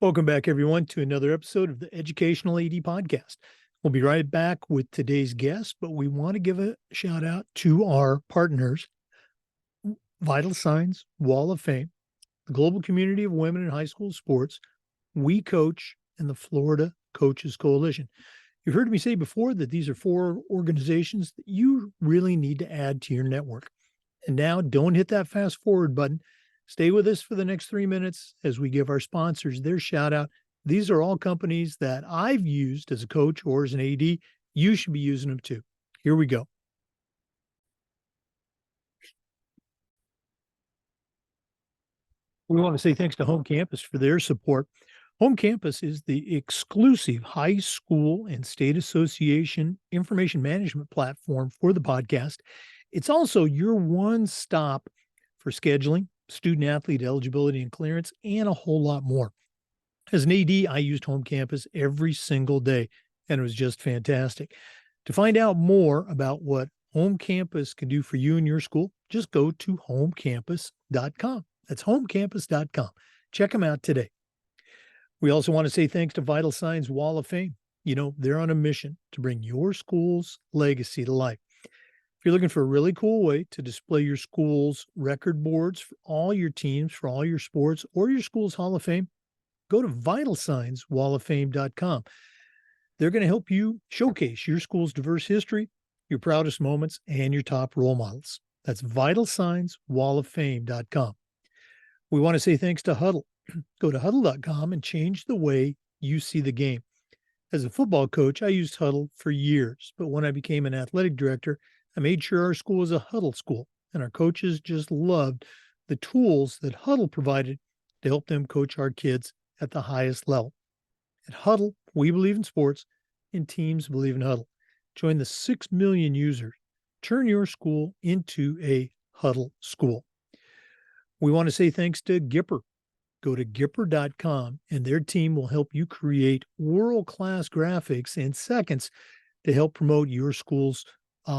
Welcome back, everyone, to another episode of the Educational AD Podcast. We'll be right back with today's guest, but we want to give a shout out to our partners, Vital Signs, Wall of Fame, the Global Community of Women in High School Sports, We Coach, and the Florida Coaches Coalition. You've heard me say before that these are four organizations that you really need to add to your network. And now don't hit that fast forward button. Stay with us for the next 3 minutes as we give our sponsors their shout out. These are all companies that I've used as a coach or as an AD. You should be using them too. Here we go. We want to say thanks to Home Campus for their support. Home Campus is the exclusive high school and state association information management platform for the podcast. It's also your one stop for scheduling, student athlete eligibility and clearance, and a whole lot more. As an AD, I used Home Campus every single day, and it was just fantastic. To find out more about what Home Campus can do for you and your school, just go to homecampus.com. That's homecampus.com. Check them out today. We also want to say thanks to Vital Signs Wall of Fame. You know, they're on a mission to bring your school's legacy to life. If you're looking for a really cool way to display your school's record boards for all your teams, for all your sports, or your school's Hall of Fame, go to vitalsignswalloffame.com. They're going to help you showcase your school's diverse history, your proudest moments, and your top role models. That's vitalsignswalloffame.com. We want to say thanks to Huddle. Go to huddle.com and change the way you see the game. As a football coach, I used Huddle for years, but when I became an athletic director, I made sure our school was a Huddle school, and our coaches just loved the tools that Huddle provided to help them coach our kids at the highest level. At Huddle, we believe in sports, and teams believe in Huddle. Join the 6 million users. Turn your school into a Huddle school. We want to say thanks to Gipper. Go to Gipper.com, and their team will help you create world-class graphics in seconds to help promote your school's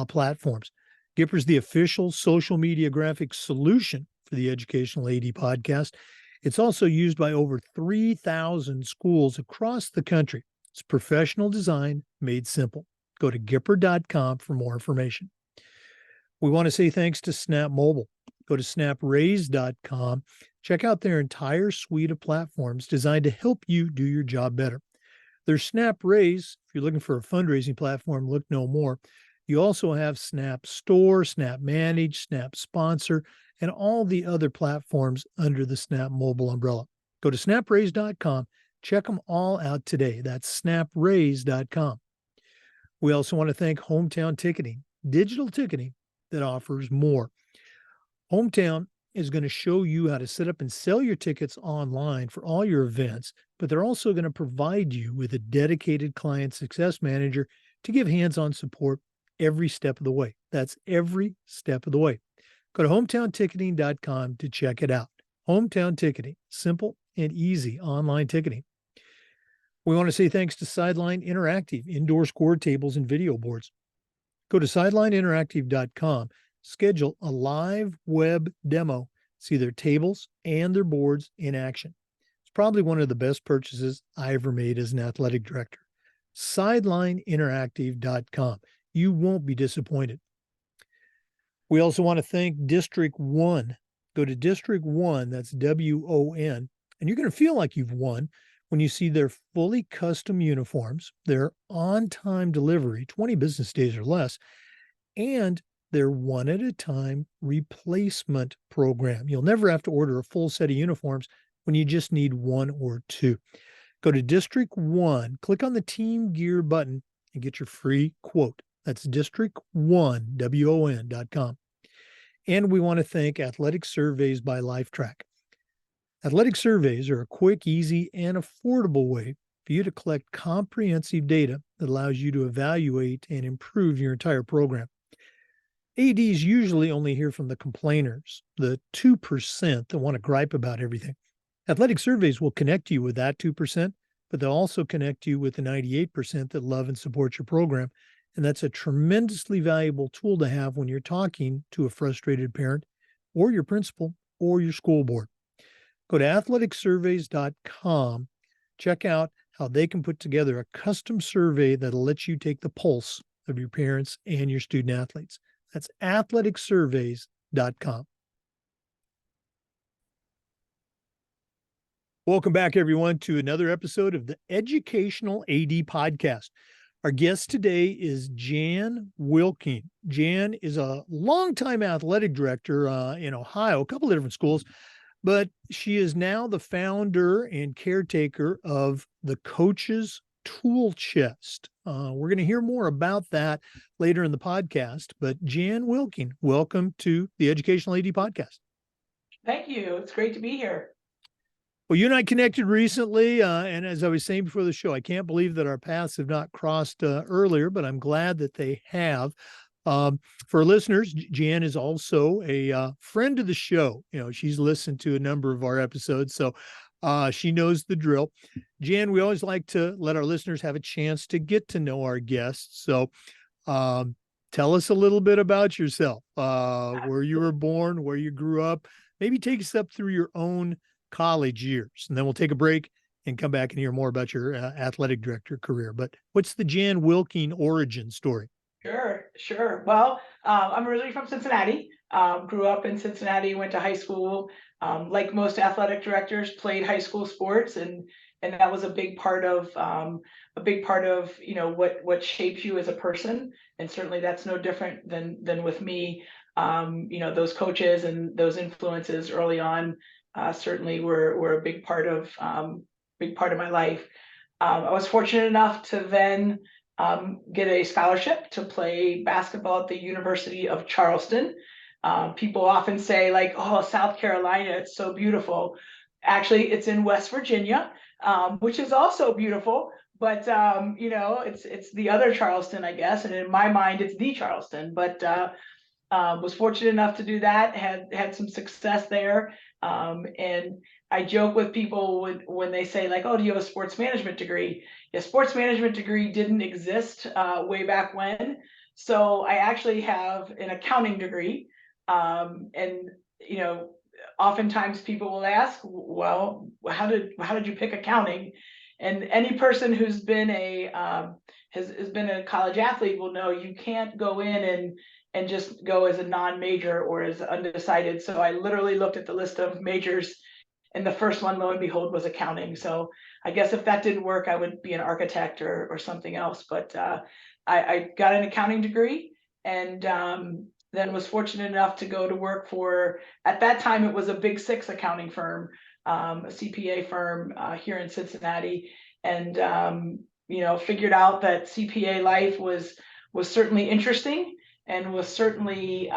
platforms. Gipper is the official social media graphics solution for the Educational AD Podcast. It's also used by over 3,000 schools across the country. It's professional design made simple. Go to Gipper.com for more information. We want to say thanks to Snap Mobile. Go to snapraise.com. Check out their entire suite of platforms designed to help you do your job better. There's Snap Raise. If you're looking for a fundraising platform, look no more. You also have Snap Store, Snap Manage, Snap Sponsor, and all the other platforms under the Snap Mobile umbrella. Go to snapraise.com. Check them all out today. That's snapraise.com. We also want to thank Hometown Ticketing, digital ticketing that offers more. Hometown is going to show you how to set up and sell your tickets online for all your events, but they're also going to provide you with a dedicated client success manager to give hands-on support every step of the way. That's every step of the way. Go to hometownticketing.com to check it out. Hometown Ticketing, simple and easy online ticketing. We want to say thanks to Sideline Interactive, indoor score tables and video boards. Go to sidelineinteractive.com. Schedule a live web demo, see their tables and their boards in action. It's probably one of the best purchases I ever made as an athletic director. Sidelineinteractive.com. You won't be disappointed. We also want to thank District 1. Go to District 1, that's WON, and you're going to feel like you've won when you see their fully custom uniforms, their on-time delivery, 20 business days or less, and their one-at-a-time replacement program. You'll never have to order a full set of uniforms when you just need one or two. Go to District 1, click on the Team Gear button, and get your free quote. That's district1won.com. And we want to thank Athletic Surveys by LifeTrack. Athletic surveys are a quick, easy, and affordable way for you to collect comprehensive data that allows you to evaluate and improve your entire program. ADs usually only hear from the complainers, the 2% that want to gripe about everything. Athletic surveys will connect you with that 2%, but they'll also connect you with the 98% that love and support your program. And that's a tremendously valuable tool to have when you're talking to a frustrated parent or your principal or your school board. Go to athleticsurveys.com, Check out how they can put together a custom survey that'll let you take the pulse of your parents and your student athletes. That's athleticsurveys.com. Welcome back, everyone, to another episode of the Educational AD Podcast. Our guest today is Jan Wilking. Jan is a longtime athletic director in Ohio, a couple of different schools, but she is now the founder and caretaker of the Coach's Tool Chest. We're going to hear more about that later in the podcast, but Jan Wilking, welcome to the Educational AD Podcast. Thank you. It's great to be here. Well, you and I connected recently, and as I was saying before the show, I can't believe that our paths have not crossed earlier, but I'm glad that they have. For listeners, Jan is also a friend of the show. You know, she's listened to a number of our episodes, so she knows the drill. Jan, we always like to let our listeners have a chance to get to know our guests. So tell us a little bit about yourself, where you were born, where you grew up. Maybe take us up through your own college years, and then we'll take a break and come back and hear more about your athletic director career. But what's the Jan Wilking origin story? Sure. Well, I'm originally from Cincinnati. Grew up in Cincinnati, went to high school. Like most athletic directors, played high school sports, and that was a big part of you know what shapes you as a person. And certainly that's no different than with me. You know, those coaches and those influences early on certainly were a big part of my life. I was fortunate enough to then get a scholarship to play basketball at the University of Charleston. People often say, like, oh, South Carolina, it's so beautiful. Actually, it's in West Virginia, which is also beautiful. But you know, it's the other Charleston, I guess. And in my mind, it's the Charleston. But was fortunate enough to do that. Had some success there. And I joke with people when they say, like, oh, do you have a sports management degree? Yeah, sports management degree didn't exist way back when. So I actually have an accounting degree. And, you know, oftentimes people will ask, well, how did you pick accounting? And any person who's been has been a college athlete will know you can't go in and just go as a non-major or as undecided. So I literally looked at the list of majors, and the first one, lo and behold, was accounting. So I guess if that didn't work, I would be an architect or something else. But I got an accounting degree, and then was fortunate enough to go to work for, at that time, it was a Big Six accounting firm, a CPA firm here in Cincinnati. And you know, figured out that CPA life was certainly interesting and was certainly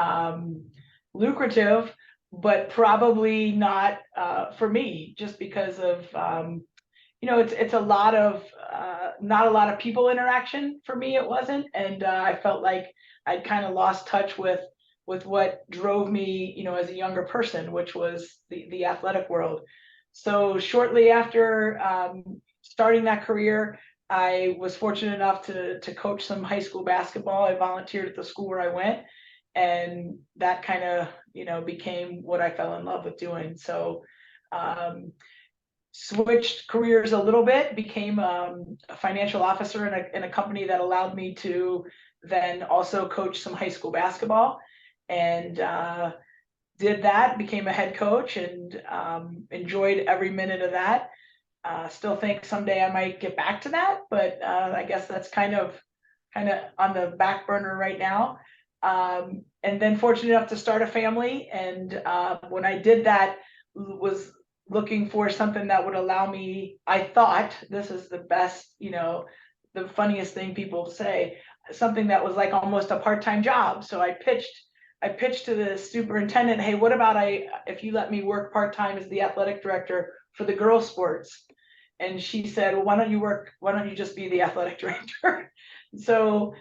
lucrative, but probably not for me, just because of you know, it's a lot of not a lot of people interaction for me. It wasn't, and I felt like I'd kind of lost touch with what drove me, you know, as a younger person, which was the athletic world. So shortly after starting that career, I was fortunate enough to coach some high school basketball. I volunteered at the school where I went, and that kind of, you know, became what I fell in love with doing. So switched careers a little bit, became a financial officer in a company that allowed me to then also coach some high school basketball, and did that, became a head coach, and enjoyed every minute of that. Still think someday I might get back to that, but I guess that's kind of on the back burner right now. And then fortunate enough to start a family, and when I did that, was looking for something that would allow me, I thought, this is the best, you know, the funniest thing people say, something that was like almost a part-time job. So I pitched to the superintendent, hey, what about if you let me work part-time as the athletic director for the girls sports? And she said, well, why don't you just be the athletic director? So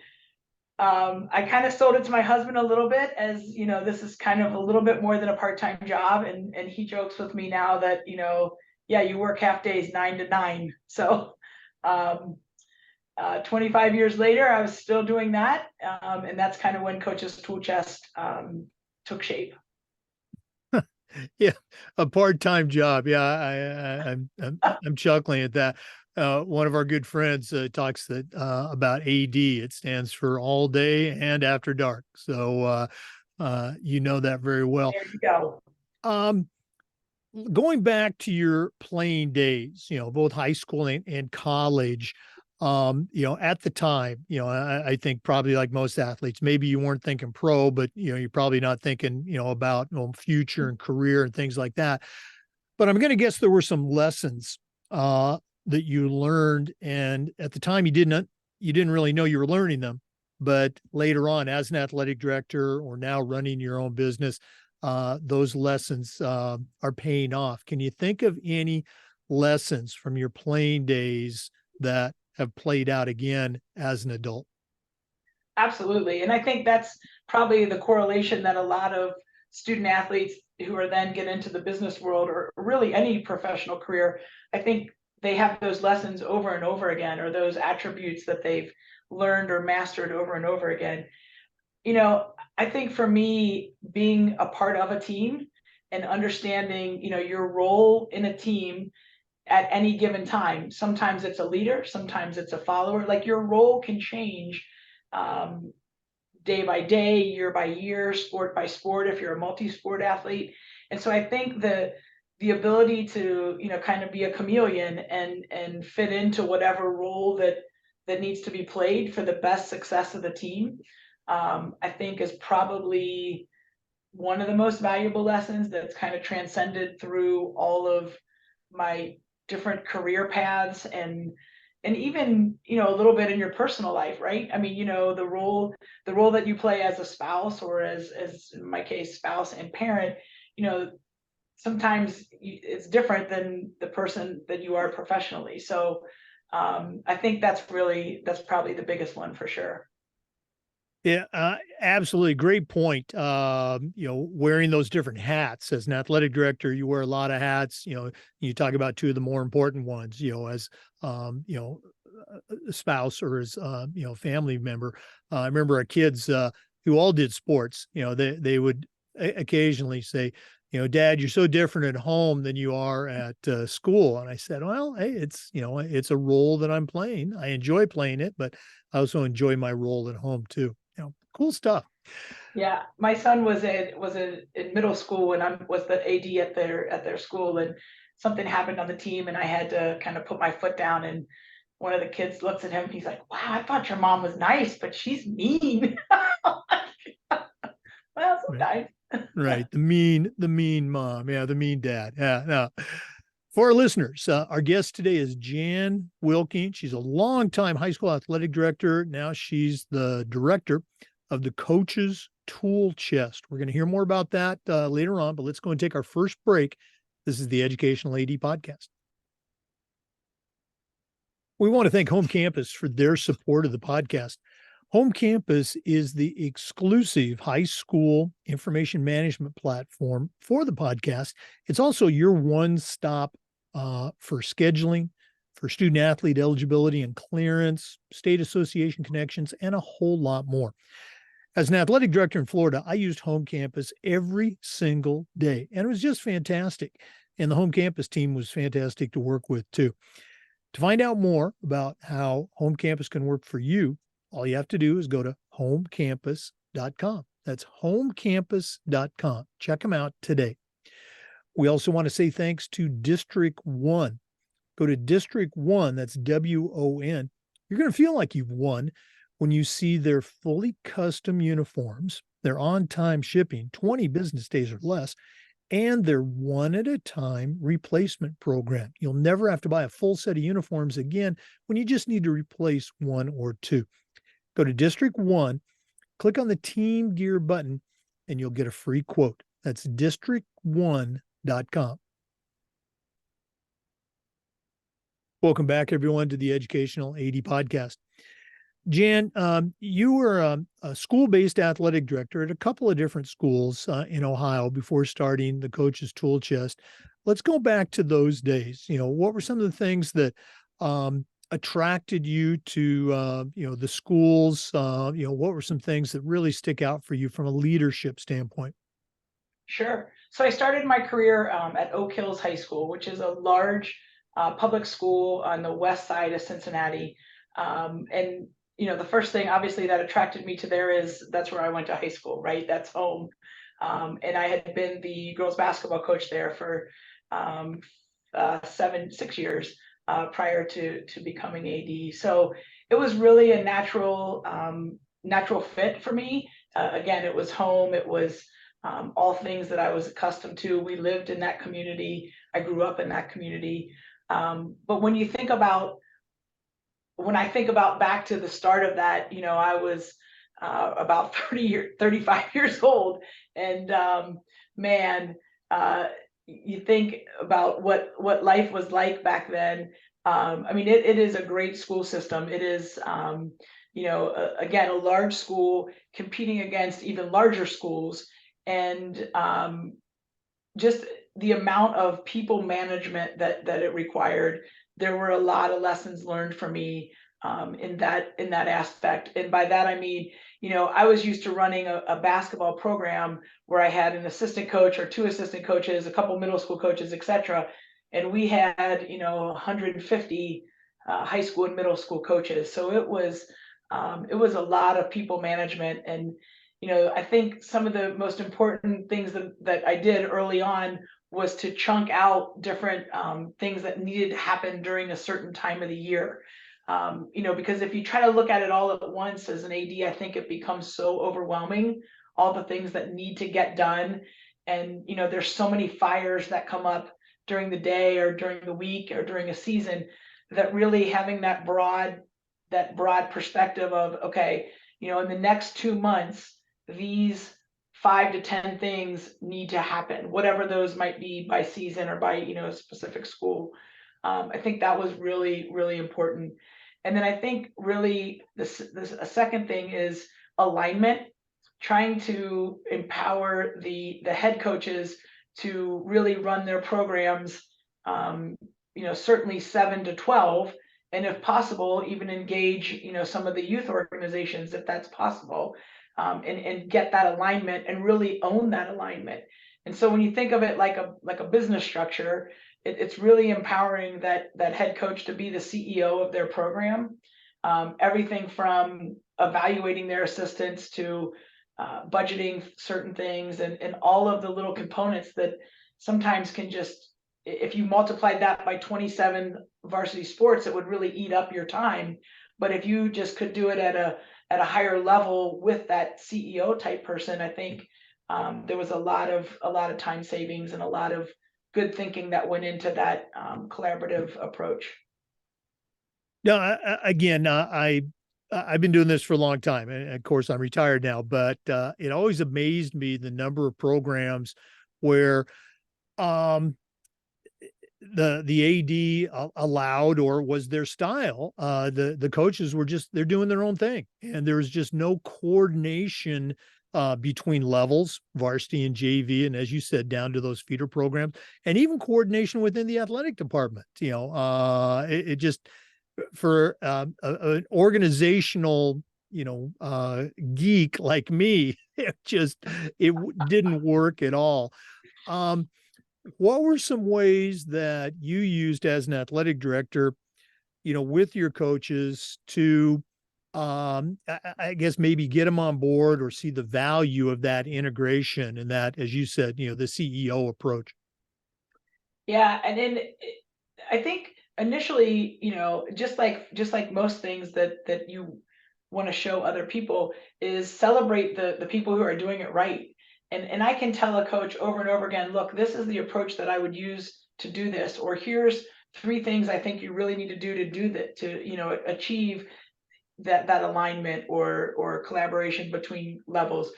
I kind of sold it to my husband a little bit, as, you know, this is kind of a little bit more than a part-time job. And he jokes with me now that, you know, yeah, you work half days, 9 to 9. So 25 years later, I was still doing that. And that's kind of when Coach's Tool Chest took shape. Yeah, a part-time job. Yeah, I'm chuckling at that. One of our good friends talks that about AD. It stands for all day and after dark. So you know that very well. There you go. Um, Going back to your playing days, both high school and college, at the time, I think probably like most athletes, maybe you weren't thinking pro, but you're probably not thinking, about future and career and things like that. But I'm going to guess there were some lessons that you learned, and at the time you didn't really know you were learning them, but later on, as an athletic director or now running your own business, those lessons are paying off. Can you think of any lessons from your playing days that have played out again as an adult? Absolutely. And I think that's probably the correlation that a lot of student athletes who are then get into the business world or really any professional career, I think they have those lessons over and over again, or those attributes that they've learned or mastered over and over again. I think for me, being a part of a team and understanding, your role in a team at any given time. Sometimes it's a leader, sometimes it's a follower. Like your role can change um, day by day, year by year, sport by sport, if you're a multi-sport athlete. And so I think the ability to, kind of be a chameleon and fit into whatever role that needs to be played for the best success of the team, I think is probably one of the most valuable lessons that's kind of transcended through all of my different career paths and even a little bit in your personal life, right? I mean, the role that you play as a spouse, or as in my case, spouse and parent, you know sometimes it's different than the person that you are professionally. So I think that's probably the biggest one for sure. Yeah, absolutely. Great point. Wearing those different hats as an athletic director, you wear a lot of hats. You talk about two of the more important ones, as, a spouse or as, family member. I remember our kids who all did sports, they would occasionally say, Dad, you're so different at home than you are at school. And I said, well, hey, it's a role that I'm playing. I enjoy playing it, but I also enjoy my role at home too. Cool stuff. Yeah, my son was in middle school, and I was the AD at their school, and something happened on the team, and I had to kind of put my foot down. And one of the kids looks at him, and he's like, "Wow, I thought your mom was nice, but she's mean." Well, Right. sometimes. Right. The mean mom. Yeah. The mean dad. Yeah. Now, for our listeners, our guest today is Jan Wilking. She's a longtime high school athletic director. Now she's the director of the Coach's Tool Chest. We're going to hear more about that later on, but let's go and take our first break. This is the Educational AD Podcast. We want to thank Home Campus for their support of the podcast. Home Campus is the exclusive high school information management platform for the podcast. It's also your one-stop for scheduling, for student athlete eligibility and clearance, state association connections, and a whole lot more. As an athletic director in Florida, I used Home Campus every single day, and it was just fantastic. And the Home Campus team was fantastic to work with too. To find out more about how Home Campus can work for you, all you have to do is go to homecampus.com. That's homecampus.com. Check them out today. We also want to say thanks to District 1. Go to District 1, that's WON. You're going to feel like you've won when you see their fully custom uniforms, their on-time shipping, 20 business days or less, and their one-at-a-time replacement program. You'll never have to buy a full set of uniforms again when you just need to replace one or two. Go to District 1, click on the Team Gear button, and you'll get a free quote. That's district1.com. Welcome back, everyone, to the Educational AD Podcast. Jan, you were a school-based athletic director at a couple of different schools in Ohio before starting the Coach's Tool Chest. Let's go back to those days. What were some of the things that attracted you to, the schools? What were some things that really stick out for you from a leadership standpoint? Sure. So I started my career at Oak Hills High School, which is a large public school on the west side of Cincinnati. And the first thing obviously that attracted me to there is that's where I went to high school, right? That's home. And I had been the girls basketball coach there for um, 6 years prior to becoming AD. So it was really a natural fit for me. Again, it was home. It was all things that I was accustomed to. We lived in that community. I grew up in that community. But when I think about back to the start of that, I was about 35 years old. And man, you think about what life was like back then. I mean, it is a great school system. It is, again, a large school competing against even larger schools. And just the amount of people management that it required, there were a lot of lessons learned for me in that aspect. And by that I mean, I was used to running a basketball program where I had an assistant coach or two assistant coaches, a couple middle school coaches, etc. And we had 150 high school and middle school coaches. So it was a lot of people management. And I think some of the most important things that I did early on was to chunk out different things that needed to happen during a certain time of the year. Because if you try to look at it all at once as an AD, I think it becomes so overwhelming, all the things that need to get done. And, there's so many fires that come up during the day or during the week or during a season that really having that broad perspective of, okay, in the next 2 months, these 5 to 10 things need to happen, whatever those might be by season or by a specific school. I think that was really, really important. And then I think really a second thing is alignment, trying to empower the head coaches to really run their programs, certainly 7 to 12, and if possible, even engage, some of the youth organizations if that's possible, and get that alignment and really own that alignment. And so when you think of it like a business structure, it's really empowering that head coach to be the CEO of their program. Everything from evaluating their assistants to budgeting certain things and all of the little components that sometimes can just, if you multiplied that by 27 varsity sports, it would really eat up your time. But if you just could do it at a higher level with that CEO type person, I think there was a lot of time savings and a lot of good thinking that went into that collaborative approach. No, again, I've been doing this for a long time, and of course, I'm retired now. But it always amazed me the number of programs where um, the AD allowed or was their style. The coaches were they're doing their own thing, and there was just no coordination between levels, varsity and JV, and as you said, down to those feeder programs, and even coordination within the athletic department. It just for an organizational geek like me, it didn't work at all. What were some ways that you used as an athletic director, with your coaches to, I guess maybe get them on board or see the value of that integration and that, as you said, the CEO approach? Yeah, and then I think initially, just like most things that you want to show other people is celebrate the people who are doing it right. And I can tell a coach over and over again, look, this is the approach that I would use to do this, or here's 3 things I think you really need to do that to achieve that alignment or collaboration between levels.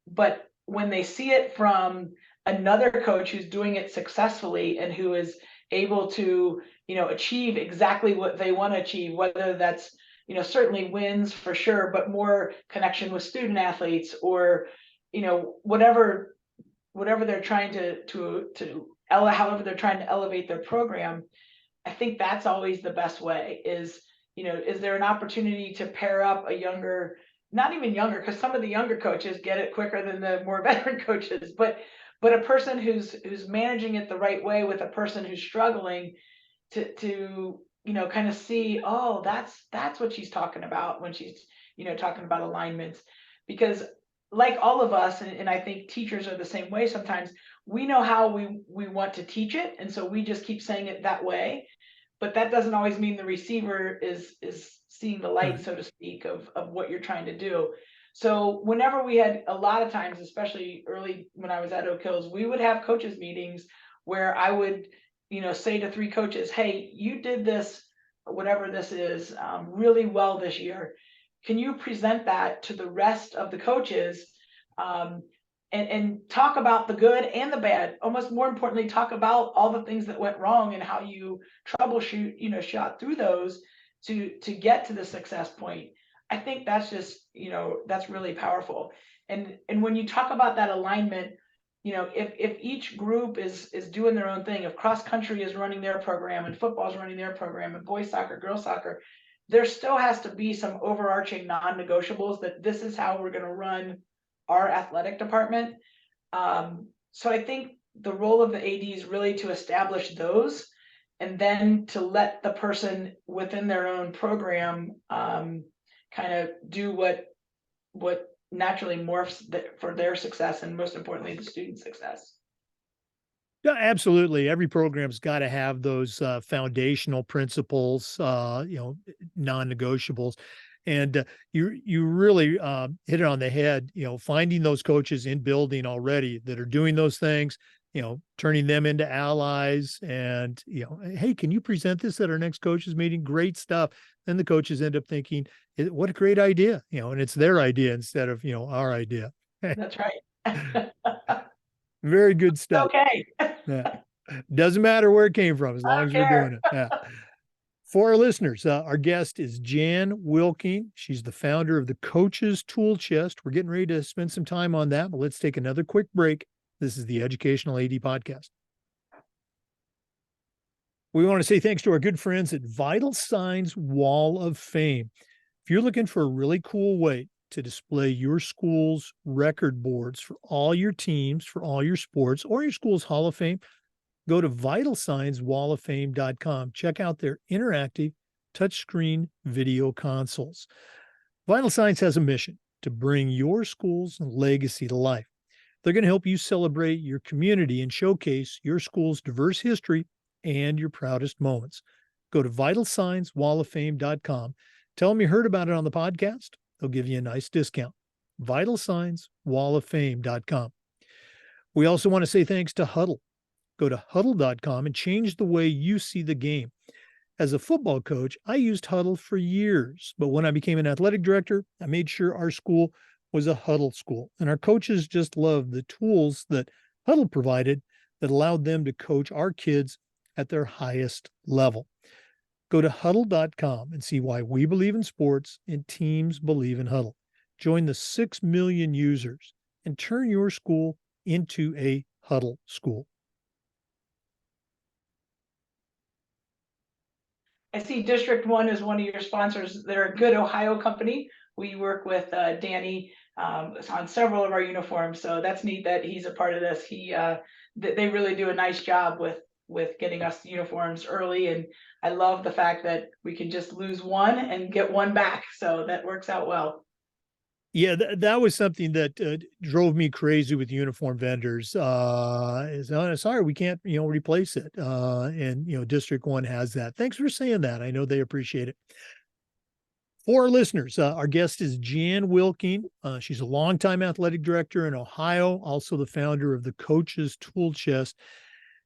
But when they see it from another coach who's doing it successfully and who is able to achieve exactly what they want to achieve, whether that's certainly wins for sure, but more connection with student athletes or whatever they're trying however they're trying to elevate their program. I think that's always the best way is there an opportunity to pair up a younger, not even younger, because some of the younger coaches get it quicker than the more veteran coaches, but but a person who's managing it the right way with a person who's struggling to kind of see, oh, that's what she's talking about when she's talking about alignments. Because like all of us, and I think teachers are the same way sometimes, we know how we want to teach it, and so we just keep saying it that way, but that doesn't always mean the receiver is seeing the light, Right. so to speak, of what you're trying to do. So whenever we had, a lot of times, especially early when I was at Oak Hills, we would have coaches meetings where I would, say to three coaches, hey, you did this, whatever this is, really well this year. Can you present that to the rest of the coaches? Um, and talk about the good and the bad. Almost more importantly, talk about all the things that went wrong and how you troubleshoot, shot through those to get to the success point. I think that's just, that's really powerful. And when you talk about that alignment, if each group is doing their own thing, if cross country is running their program and football is running their program and boys soccer, girls soccer, there still has to be some overarching non-negotiables that this is how we're going to run our athletic department. So I think the role of the AD is really to establish those, and then to let the person within their own program kind of do what naturally morphs for their success, and most importantly, the student's success. Yeah, absolutely. Every program's got to have those foundational principles, non-negotiables, and you really hit it on the head. Finding those coaches in building already that are doing those things, turning them into allies, and hey, can you present this at our next coaches meeting? Great stuff. Then the coaches end up thinking, what a great idea, and it's their idea instead of our idea. That's right. Very good stuff. Okay. Yeah. Doesn't matter where it came from as I long don't as we're doing care. it. Yeah. For our listeners, our guest is Jan Wilking. She's the founder of the Coaches Tool Chest. We're getting ready to spend some time on that, but let's take another quick break. This is the Educational AD Podcast. We want to say thanks to our good friends at Vital Signs Wall of Fame. If you're looking for a really cool way to display your school's record boards for all your teams, for all your sports, or your school's Hall of Fame, go to vitalsignswalloffame.com. Check out their interactive touchscreen video consoles. Vital Signs has a mission to bring your school's legacy to life. They're going to help you celebrate your community and showcase your school's diverse history and your proudest moments. Go to vitalsignswalloffame.com. Tell them you heard about it on the podcast. They'll give you a nice discount. vitalsignswalloffame.com. We also want to say thanks to Huddle. Go to huddle.com and change the way you see the game. As a football coach, I used Huddle for years, but when I became an athletic director, I made sure our school was a Huddle school, and our coaches just loved the tools that Huddle provided that allowed them to coach our kids at their highest level. Go to huddle.com and see why we believe in sports and teams believe in Huddle. Join the 6 million users and turn your school into a Huddle school. I see District 1 is one of your sponsors. They're a good Ohio company. We work with Danny on several of our uniforms, so that's neat that he's a part of this. They really do a nice job with getting us uniforms early, and I love the fact that we can just lose one and get one back, so that works out well. Yeah, that was something that drove me crazy with uniform vendors. Sorry, we can't, replace it. And District 1 has that. Thanks for saying that. I know they appreciate it. For our listeners, our guest is Jan Wilking. She's a longtime athletic director in Ohio, also the founder of the Coaches Tool Chest.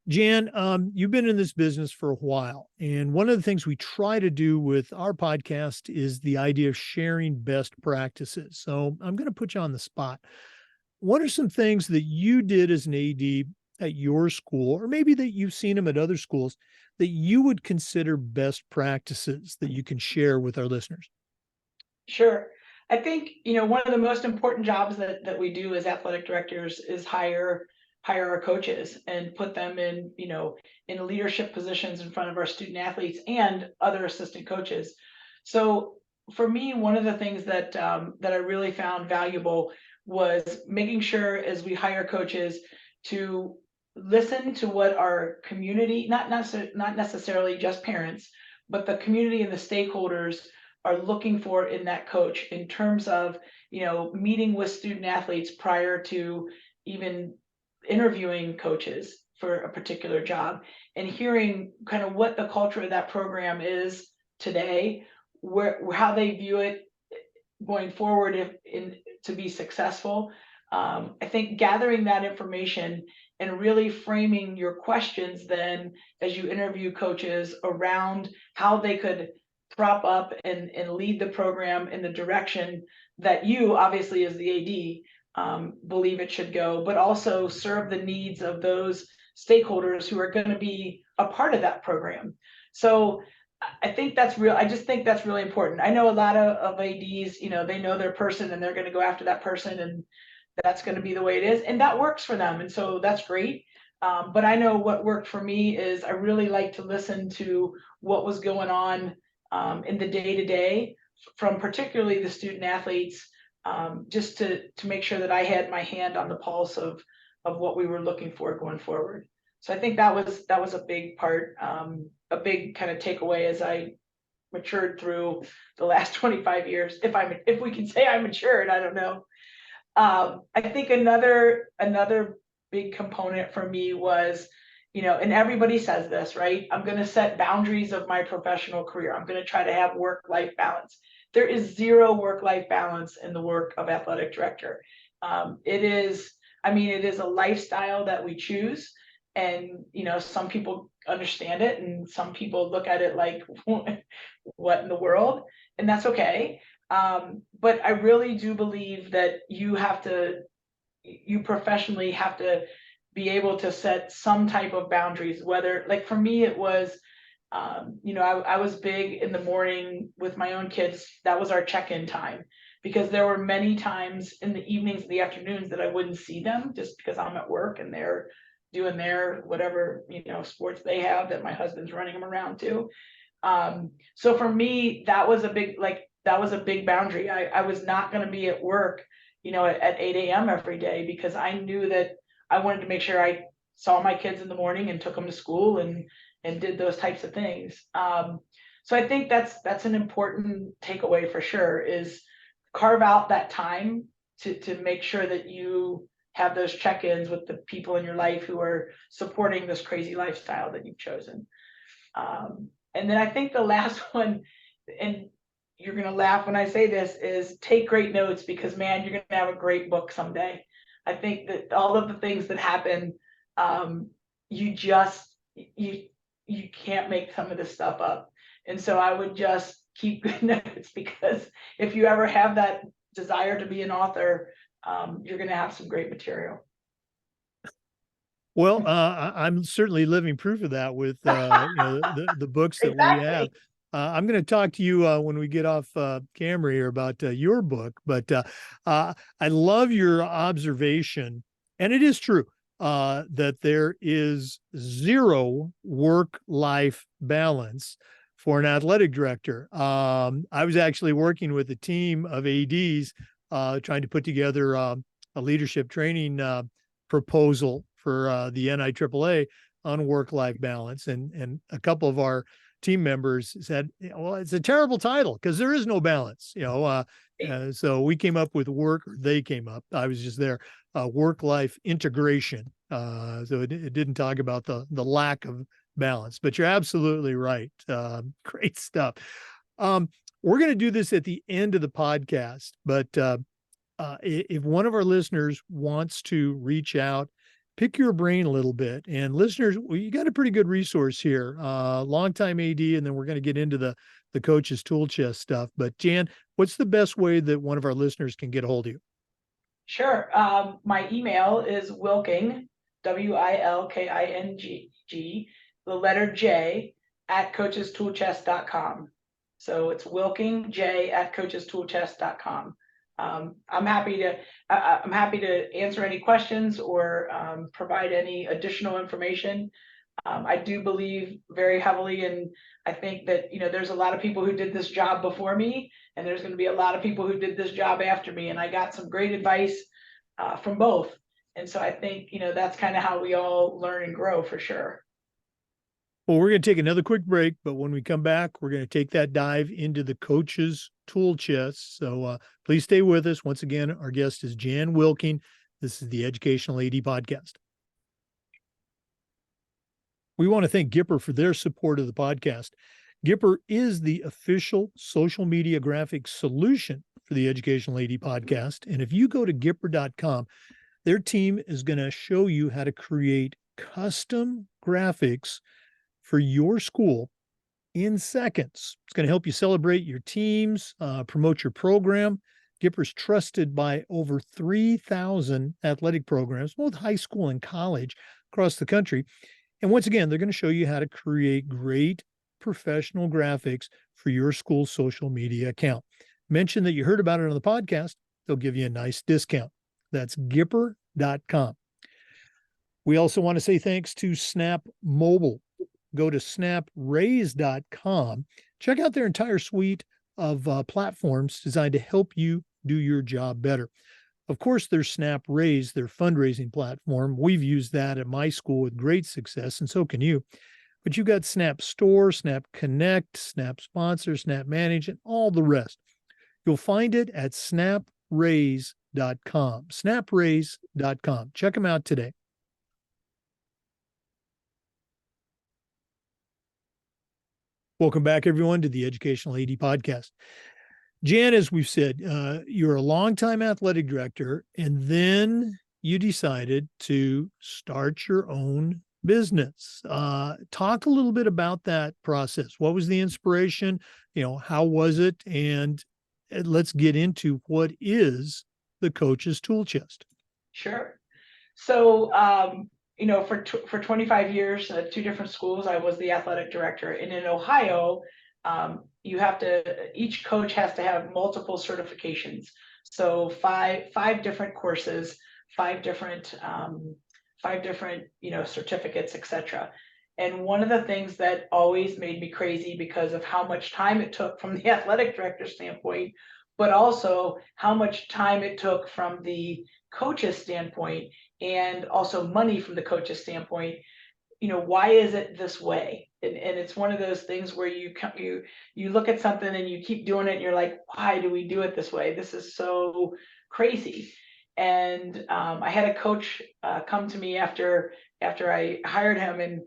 Jan, you've been in this business for a while, and one of the things we try to do with our podcast is the idea of sharing best practices. So I'm going to put you on the spot. What are some things that you did as an AD at your school, or maybe that you've seen them at other schools, that you would consider best practices that you can share with our listeners? Sure. I think, one of the most important jobs that we do as athletic directors is hire our coaches and put them in, in leadership positions in front of our student athletes and other assistant coaches. So for me, one of the things that I really found valuable was making sure as we hire coaches to listen to what our community, not necessarily just parents, but the community and the stakeholders are looking for in that coach in terms of, meeting with student athletes prior to even interviewing coaches for a particular job, and hearing kind of what the culture of that program is today, where how they view it going forward if in to be successful. I think gathering that information and really framing your questions then as you interview coaches around how they could prop up and lead the program in the direction that you, obviously as the AD, believe it should go, but also serve the needs of those stakeholders who are going to be a part of that program. So I think that's real. I just think that's really important. I know a lot of ADs, they know their person and they're going to go after that person, and that's going to be the way it is. And that works for them. And so that's great. But I know what worked for me is I really like to listen to what was going on in the day to day from particularly the student athletes, just to make sure that I had my hand on the pulse of what we were looking for going forward. So I think that was a big part, a big kind of takeaway as I matured through the last 25 years. If we can say I matured, I don't know. I think another big component for me was, and everybody says this, right? I'm going to set boundaries of my professional career. I'm going to try to have work-life balance. There is zero work-life balance in the work of athletic director. It is a lifestyle that we choose. And, some people understand it and some people look at it like, what in the world? And that's okay. But I really do believe that you professionally have to be able to set some type of boundaries, whether, like for me, it was, I was big in the morning with my own kids. That was our check-in time, because there were many times in the evenings and the afternoons that I wouldn't see them just because I'm at work and they're doing their whatever, sports they have that my husband's running them around to. So for me, that was a big boundary. I was not going to be at work, at 8 a.m. every day, because I knew that I wanted to make sure I saw my kids in the morning and took them to school and did those types of things. So I think that's an important takeaway for sure, is carve out that time to make sure that you have those check-ins with the people in your life who are supporting this crazy lifestyle that you've chosen. And then I think the last one, and you're going to laugh when I say this, is take great notes, because man, you're going to have a great book someday. I think that all of the things that happen, you can't make some of this stuff up. And so I would just keep good notes, because if you ever have that desire to be an author, you're going to have some great material. Well, I'm certainly living proof of that with the books that we have. I'm going to talk to you when we get off camera here about your book, but I love your observation, and it is true that there is zero work-life balance for an athletic director. I was actually working with a team of ADs trying to put together a leadership training proposal for the NIAAA on work-life balance, and a couple of our team members said, well, it's a terrible title because there is no balance, so we came up with they came up, I was just there, work-life integration. So it didn't talk about the lack of balance, but you're absolutely right. Great stuff. We're going to do this at the end of the podcast, but if one of our listeners wants to reach out, pick your brain a little bit. And listeners, you got a pretty good resource here, Longtime AD, and then we're going to get into the coach's tool chest stuff. But Jan, what's the best way that one of our listeners can get a hold of you? Sure. My email is Wilking, WILKING, the letter J, at coachestoolchest.com. So it's Wilking J at coachestoolchest.com. I'm happy to answer any questions or provide any additional information. I do believe very heavily, and I think that there's a lot of people who did this job before me, and there's going to be a lot of people who did this job after me, and I got some great advice from both. And so I think, that's kind of how we all learn and grow for sure. Well, we're going to take another quick break, but when we come back, we're going to take that dive into the coach's tool chest. So please stay with us. Once again, our guest is Jan Wilking. This is the Educational AD Podcast. We want to thank Gipper for their support of the podcast. Gipper is the official social media graphics solution for the Educational AD Podcast. And if you go to Gipper.com, their team is going to show you how to create custom graphics for your school in seconds. It's going to help you celebrate your teams, promote your program. Gipper's trusted by over 3,000 athletic programs, both high school and college across the country. And once again, they're going to show you how to create great professional graphics for your school's social media account. Mention that you heard about it on the podcast. They'll give you a nice discount. That's Gipper.com. We also want to say thanks to Snap Mobile. Go to snapraise.com. Check out their entire suite of platforms designed to help you do your job better. Of course, there's Snap Raise, their fundraising platform. We've used that at my school with great success, and so can you. But you've got Snap Store, Snap Connect, Snap Sponsor, Snap Manage, and all the rest. You'll find it at snapraise.com. Snapraise.com. Check them out today. Welcome back, everyone, to the Educational AD Podcast. Jan, as we've said, you're a longtime athletic director, and then you decided to start your own business. Talk a little bit about that process. What was the inspiration? How was it? And let's get into what is the coach's tool chest. Sure. So, for 25 years, 2 different schools, I was the athletic director. And in Ohio, each coach has to have multiple certifications. So five different courses, five different, certificates, etc. And one of the things that always made me crazy because of how much time it took from the athletic director standpoint, but also how much time it took from the coach's standpoint, and also money from the coach's standpoint. Why is it this way? And it's one of those things where you look at something and you keep doing it and you're like, why do we do it this way? This is so crazy. And I had a coach come to me after I hired him,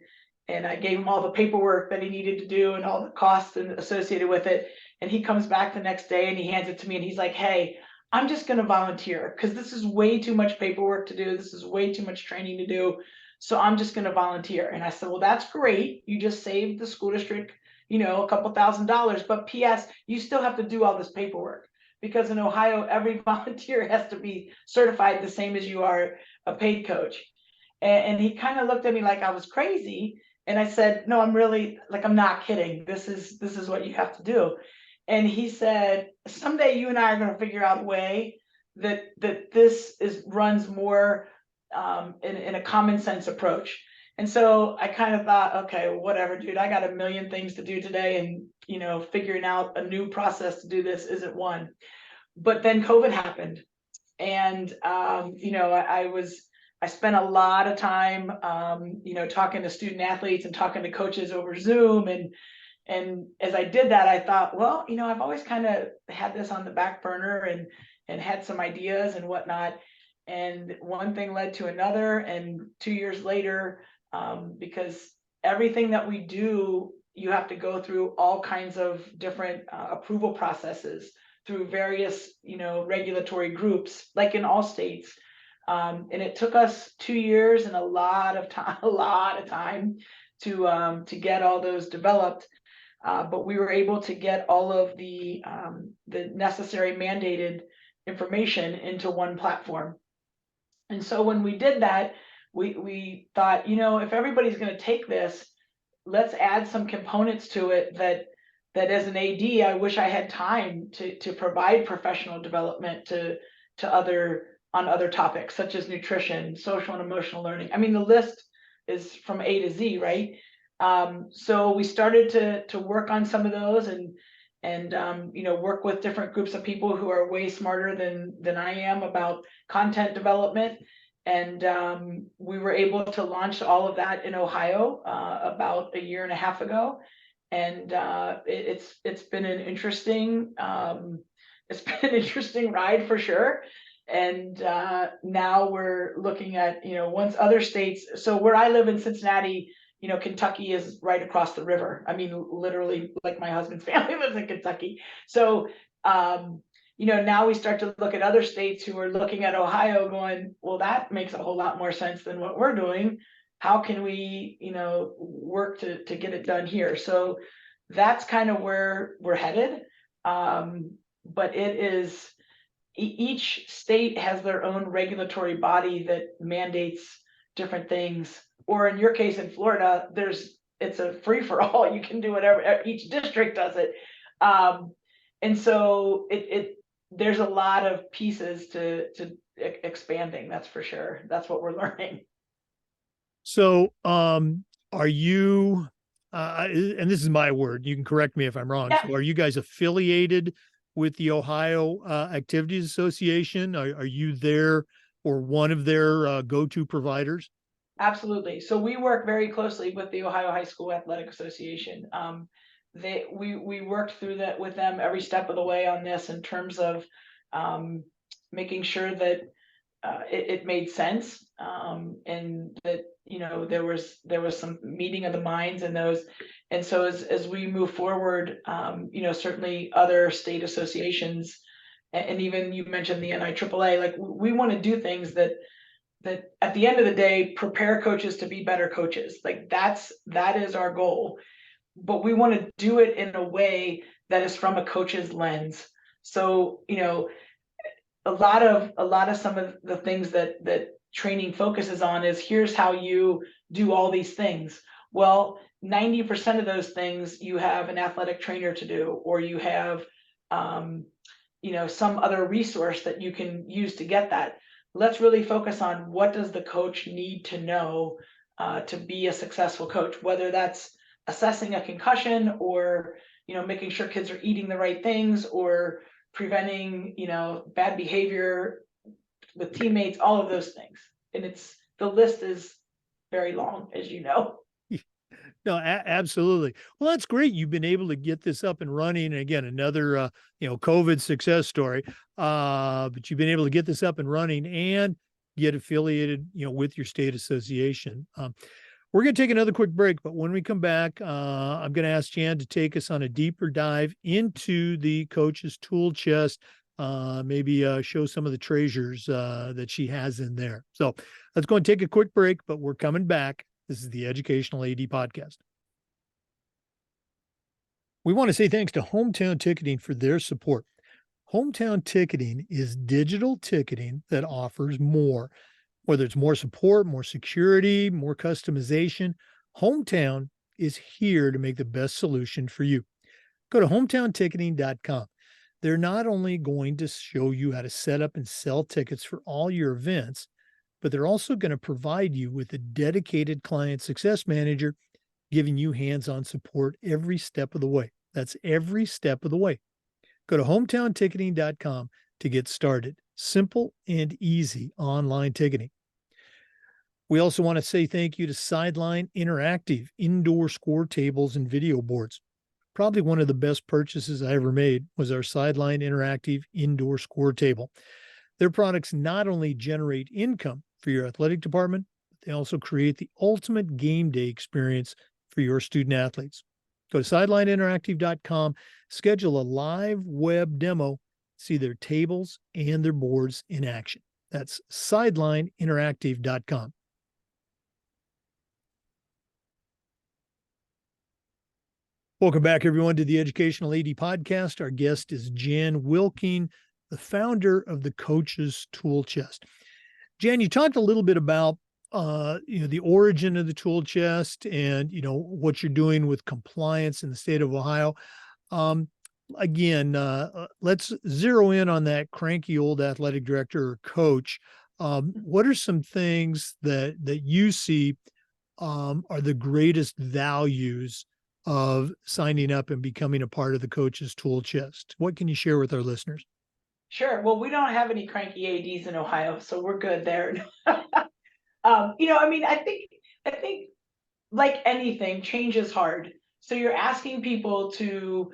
and I gave him all the paperwork that he needed to do and all the costs associated with it. And he comes back the next day and he hands it to me and he's like, hey, I'm just going to volunteer because this is way too much paperwork to do. This is way too much training to do. So I'm just going to volunteer. And I said, well, that's great. You just saved the school district, a couple $1,000, but PS, you still have to do all this paperwork because in Ohio, every volunteer has to be certified the same as you are a paid coach. And he kind of looked at me like I was crazy. And I said, no, I'm not kidding. This is what you have to do. And he said, someday you and I are going to figure out a way that this runs more in a common sense approach. And so I kind of thought, okay, whatever, dude, I got a million things to do today, and figuring out a new process to do this isn't one. But then COVID happened, and I spent a lot of time talking to student athletes and talking to coaches over Zoom, and as I did that, I thought, well, I've always kind of had this on the back burner and had some ideas and whatnot. And one thing led to another. And 2 years later, because everything that we do, you have to go through all kinds of different approval processes through various, regulatory groups, like in all states. And it took us 2 years and a lot of time to get all those developed. But we were able to get all of the necessary mandated information into one platform. And so when we did that, we thought, if everybody's going to take this, let's add some components to it that as an AD, I wish I had time to provide professional development to other topics such as nutrition, social and emotional learning. I mean, the list is from A to Z, right? So we started to work on some of those and work with different groups of people who are way smarter than I am about content development. And we were able to launch all of that in Ohio about a year and a half ago. And it's been an interesting it's been an interesting ride for sure. And now we're looking at, once other states. So where I live in Cincinnati, Kentucky is right across the river. I mean, literally, like my husband's family lives in Kentucky. So now we start to look at other states who are looking at Ohio going, well, that makes a whole lot more sense than what we're doing. How can we, work to get it done here? So that's kind of where we're headed. But it is, each state has their own regulatory body that mandates different things. Or in your case, in Florida, it's a free for all. You can do whatever, each district does it. And so there's a lot of pieces to expanding, that's for sure. That's what we're learning. So, are you, and this is my word, you can correct me if I'm wrong. Yeah, So are you guys affiliated with the Ohio Activities Association? Are you there or one of their go-to providers? absolutely. So we work very closely with the Ohio High School Athletic Association. We worked through that with them every step of the way on this in terms of making sure that it made sense, and that there was some meeting of the minds in those. And so as we move forward, certainly other state associations, and even you mentioned the NIAAA, like we want to do things that at the end of the day prepare coaches to be better coaches. Like that is our goal, but we want to do it in a way that is from a coach's lens. So a lot of some of the things that training focuses on is, here's how you do all these things. Well, 90% of those things you have an athletic trainer to do, or you have some other resource that you can use to get that. Let's really focus on, what does the coach need to know to be a successful coach, whether that's assessing a concussion, or making sure kids are eating the right things, or preventing bad behavior with teammates, all of those things. And the list is very long, as you know. No, absolutely. Well, that's great. You've been able to get this up and running. And again, another, COVID success story. But you've been able to get this up and running and get affiliated, with your state association. We're going to take another quick break, but when we come back, I'm going to ask Jan to take us on a deeper dive into the coach's tool chest, maybe show some of the treasures that she has in there. So let's go and take a quick break, but we're coming back. This is the Educational AD Podcast. We want to say thanks to Hometown Ticketing for their support. Hometown Ticketing is digital ticketing that offers more. Whether it's more support, more security, more customization, Hometown is here to make the best solution for you. Go to hometownticketing.com. They're not only going to show you how to set up and sell tickets for all your events, but they're also going to provide you with a dedicated client success manager, giving you hands-on support every step of the way. That's every step of the way. Go to hometownticketing.com to get started. Simple and easy online ticketing. We also want to say thank you to Sideline Interactive indoor score tables and video boards. Probably one of the best purchases I ever made was our Sideline Interactive indoor score table. Their products not only generate income for your athletic department, but they also create the ultimate game day experience for your student athletes. Go to sidelineinteractive.com, schedule a live web demo, see their tables and their boards in action. That's sidelineinteractive.com. Welcome back, everyone, to the Educational AD Podcast. Our guest is Jan Wilking, the founder of the Coach's Tool Chest. Jan, you talked a little bit about the origin of the tool chest and what you're doing with compliance in the state of Ohio. Again, let's zero in on that cranky old athletic director or coach. What are some things that you see are the greatest values of signing up and becoming a part of the Coach's Tool Chest? What can you share with our listeners? Sure. Well, we don't have any cranky ADs in Ohio, so we're good there. I mean, I think like anything, change is hard. So you're asking people to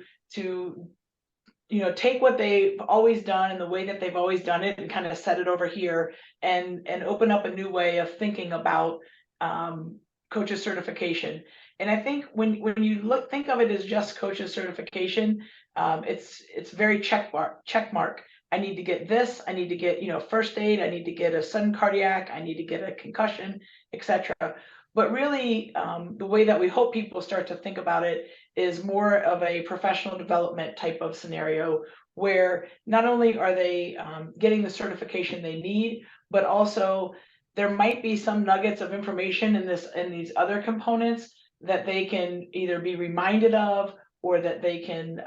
take what they've always done and the way that they've always done it and kind of set it over here and open up a new way of thinking about um, coaches certification. And I think when you think of it as just coaches certification, it's very check mark. I need to get this. I need to get first aid. I need to get a sudden cardiac. I need to get a concussion, etc. But really, the way that we hope people start to think about it is more of a professional development type of scenario where not only are they getting the certification they need, but also there might be some nuggets of information in these other components that they can either be reminded of or that they can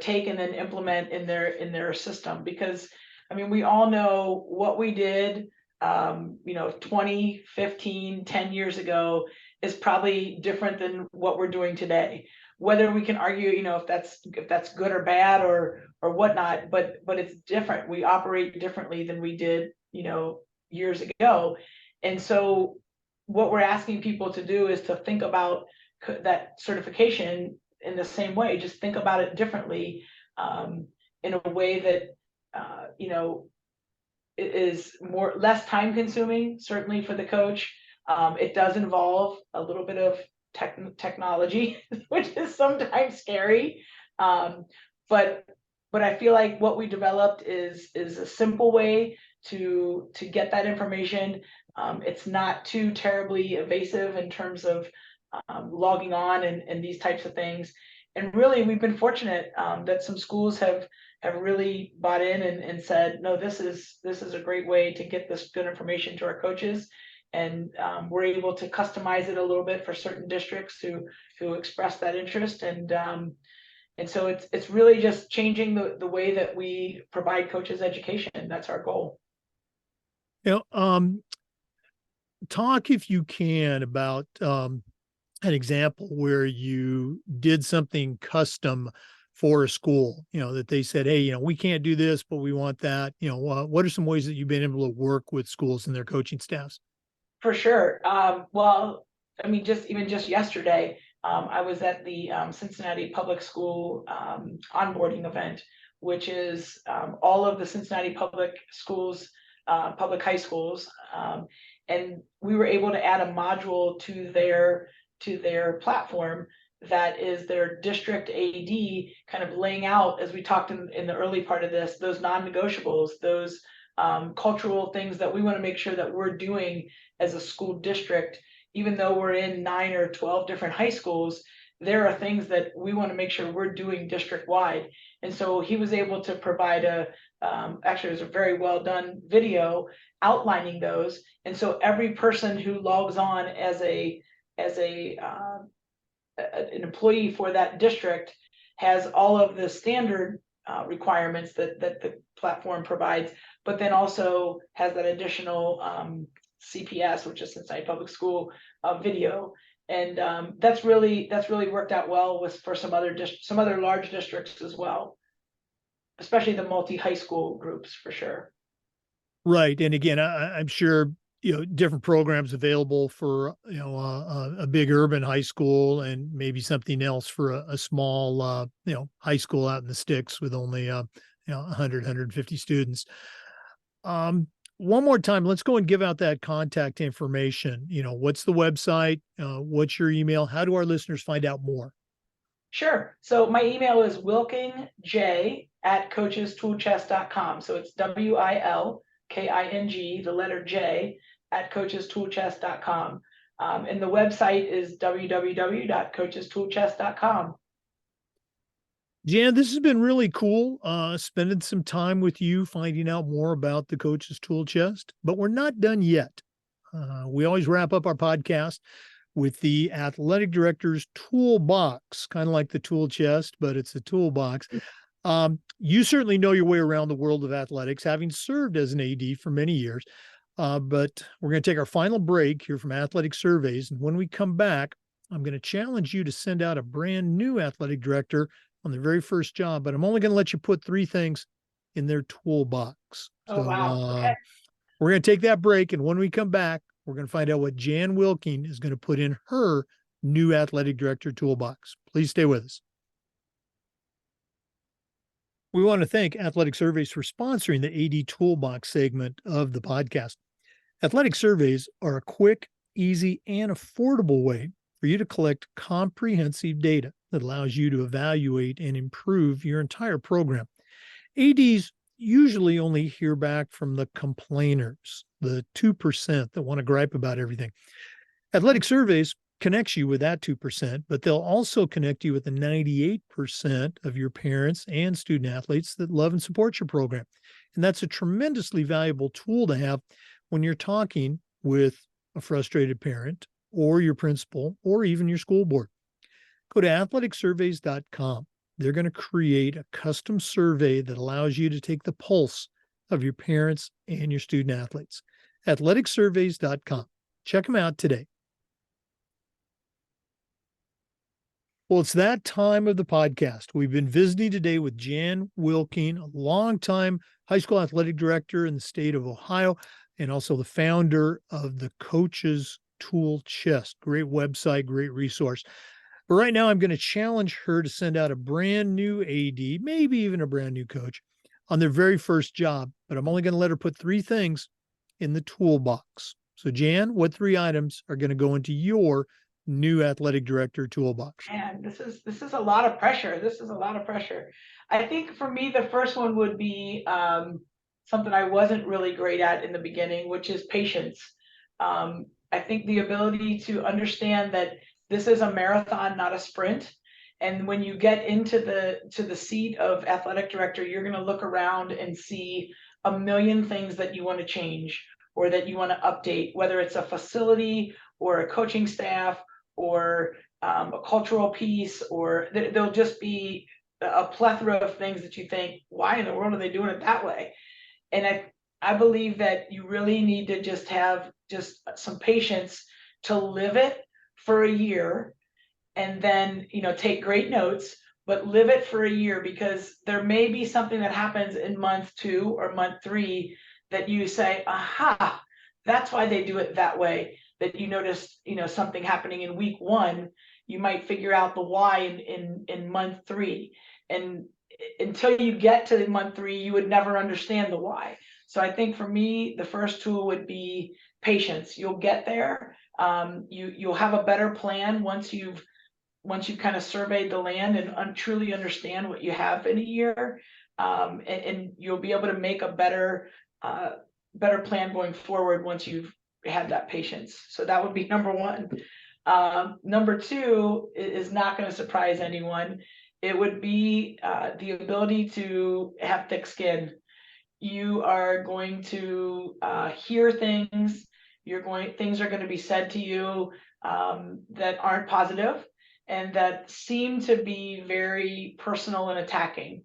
take and then implement in their system. Because I mean, we all know what we did 20, 15, 10 years ago is probably different than what we're doing today. Whether we can argue, if that's good or bad or whatnot, but it's different. We operate differently than we did, years ago. And so what we're asking people to do is to think about that certification in the same way. Just think about it differently, in a way that it is less time consuming, certainly for the coach. It does involve a little bit of technology, which is sometimes scary. Um, but I feel like what we developed is a simple way to get that information. It's not too terribly evasive in terms of logging on and these types of things. And really, we've been fortunate that some schools have really bought in and said, no, this is a great way to get this good information to our coaches. And we're able to customize it a little bit for certain districts who express that interest. And so it's really just changing the way that we provide coaches education. That's our goal. Talk if you can about an example where you did something custom for a school, that they said, hey, we can't do this, but we want that. What are some ways that you've been able to work with schools and their coaching staffs? For sure. Well, I mean, just yesterday, I was at the Cincinnati Public School onboarding event, which is all of the Cincinnati public schools, public high schools, and we were able to add a module to their platform that is their district AD kind of laying out, as we talked in the early part of this, those non-negotiables, those cultural things that we want to make sure that we're doing as a school district. Even though we're in 9 or 12 different high schools, there are things that we want to make sure we're doing district wide. And so he was able to provide actually, it was a very well done video outlining those. And so every person who logs on as an employee for that district has all of the standard requirements that the platform provides, but then also has that additional CPS, which is Cincinnati Public School video. And that's really worked out well for some other large districts as well, especially the multi-high school groups for sure. Right. And again, I'm sure, different programs available for, a big urban high school and maybe something else for a small, high school out in the sticks with only, 100, 150 students. One more time, let's go and give out that contact information. What's the website? What's your email? How do our listeners find out more? Sure. So my email is wilkingj@coachestoolchest.com. So it's WILKING, the letter J, at coachestoolchest.com. And the website is www.coachestoolchest.com. Jan, this has been really cool. Spending some time with you, finding out more about the Coach's Tool Chest, but we're not done yet. We always wrap up our podcast with the athletic director's toolbox, kind of like the tool chest, but it's a toolbox. You certainly know your way around the world of athletics, having served as an AD for many years. But we're going to take our final break here from Athletic Surveys. And when we come back, I'm going to challenge you to send out a brand new athletic director on their very first job, but I'm only going to let you put 3 things in their toolbox. Oh, wow. Okay. We're going to take that break. And when we come back, we're going to find out what Jan Wilking is going to put in her new athletic director toolbox. Please stay with us. We want to thank Athletic Surveys for sponsoring the AD Toolbox segment of the podcast. Athletic surveys are a quick, easy, and affordable way for you to collect comprehensive data that allows you to evaluate and improve your entire program. ADs usually only hear back from the complainers, the 2% that want to gripe about everything. Athletic surveys connects you with that 2%, but they'll also connect you with the 98% of your parents and student athletes that love and support your program. And that's a tremendously valuable tool to have when you're talking with a frustrated parent or your principal or even your school board. Go to athleticsurveys.com. They're going to create a custom survey that allows you to take the pulse of your parents and your student athletes. Athleticsurveys.com. Check them out today. Well, it's that time of the podcast. We've been visiting today with Jan Wilking, a longtime high school athletic director in the state of Ohio, and also the founder of the Coach's Tool Chest. Great website, great resource. But right now, I'm going to challenge her to send out a brand new AD, maybe even a brand new coach, on their very first job. But I'm only going to let her put 3 things in the toolbox. So, Jan, what 3 items are going to go into your new athletic director toolbox? And this is a lot of pressure. This is a lot of pressure. I think for me, the first one would be something I wasn't really great at in the beginning, which is patience. I think the ability to understand that this is a marathon, not a sprint. And when you get into the seat of athletic director, you're going to look around and see a million things that you want to change or that you want to update, whether it's a facility or a coaching staff or a cultural piece, or there'll just be a plethora of things that you think, why in the world are they doing it that way? And I believe that you really need to just have just some patience to live it for a year and then, take great notes, but live it for a year, because there may be something that happens in month 2 or month 3 that you say, aha, that's why they do it that way. That you notice, something happening in week 1, you might figure out the why in month 3. And until you get to month 3, you would never understand the why. So I think for me, the first tool would be patience. You'll get there. You'll have a better plan once you've kind of surveyed the land and truly understand what you have in a year. And you'll be able to make a better plan going forward once you've had that patience. So that would be number 1. Number 2 is not going to surprise anyone. It would be the ability to have thick skin. You are going to hear things. Things are going to be said to you that aren't positive and that seem to be very personal and attacking,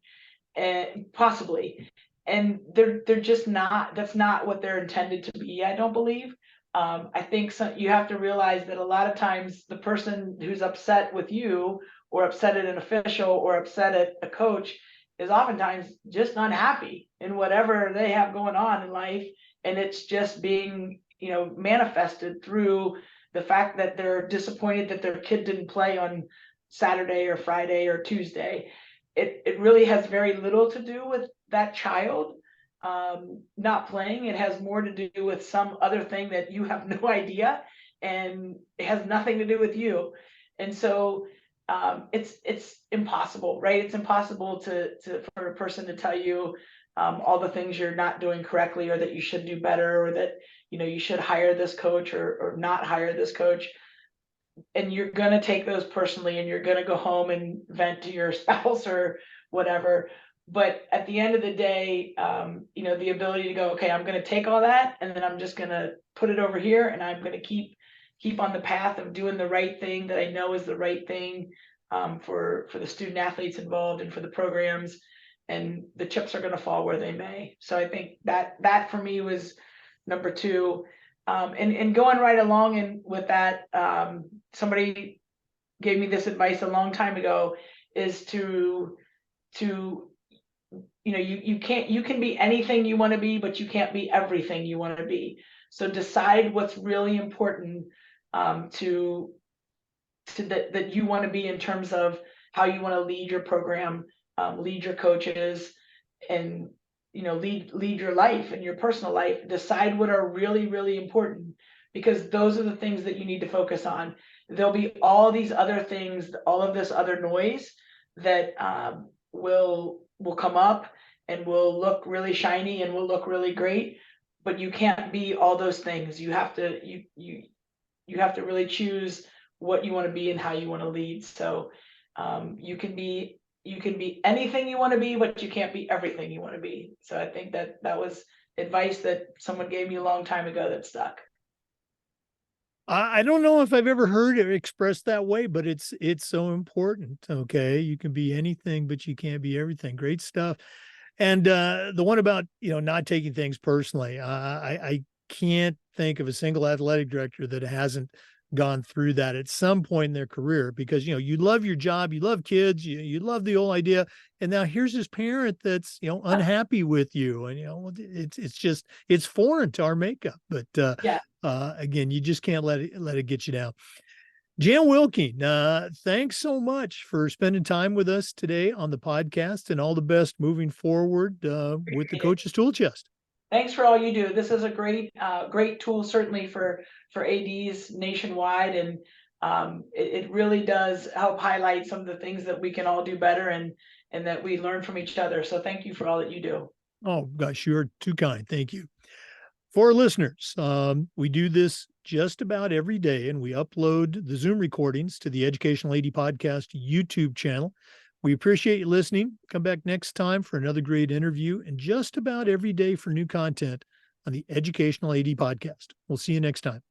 and possibly. And they're just not. That's not what they're intended to be, I don't believe. I think you have to realize that a lot of times the person who's upset with you or upset at an official or upset at a coach is oftentimes just unhappy in whatever they have going on in life. And it's just being, manifested through the fact that they're disappointed that their kid didn't play on Saturday or Friday or Tuesday. It really has very little to do with that child not playing. It has more to do with some other thing that you have no idea, and it has nothing to do with you. And so it's impossible, right? It's impossible for a person to tell you all the things you're not doing correctly, or that you should do better, or that you should hire this coach or not hire this coach. And you're going to take those personally, and you're going to go home and vent to your spouse or whatever. But at the end of the day, the ability to go, okay, I'm going to take all that, and then I'm just going to put it over here, and I'm going to keep on the path of doing the right thing that I know is the right thing for the student athletes involved and for the programs, and the chips are going to fall where they may. So I think that for me was number 2. And going right along and with that, somebody gave me this advice a long time ago, is to you can be anything you want to be, but you can't be everything you want to be. So decide what's really important to that you want to be in terms of how you want to lead your program, lead your coaches, and lead your life and your personal life. Decide what are really really important, because those are the things that you need to focus on. There'll be all these other things, all of this other noise that will come up and will look really shiny and will look really great, but you can't be all those things. You have to really choose what you want to be and how you want to lead. So you can be anything you want to be, but you can't be everything you want to be. So I think that was advice that someone gave me a long time ago that stuck. I don't know if I've ever heard it expressed that way, but it's so important. Okay. You can be anything, but you can't be everything. Great stuff. And the one about, not taking things personally, I can't think of a single athletic director that hasn't gone through that at some point in their career, because, you love your job, you love kids, you love the whole idea. And now here's this parent that's, unhappy with you. And, it's foreign to our makeup, but Yeah. again, you just can't let it get you down. Jan Wilking, thanks so much for spending time with us today on the podcast, and all the best moving forward with the Appreciate it. Coach's Tool Chest. Thanks for all you do. This is a great tool, certainly for ADs nationwide, and it really does help highlight some of the things that we can all do better, and that we learn from each other. So thank you for all that you do. Oh, gosh, you're too kind. Thank you. For our listeners, we do this just about every day, and we upload the Zoom recordings to the Educational AD Podcast YouTube channel. We appreciate you listening. Come back next time for another great interview, and just about every day for new content on the Educational AD Podcast. We'll see you next time.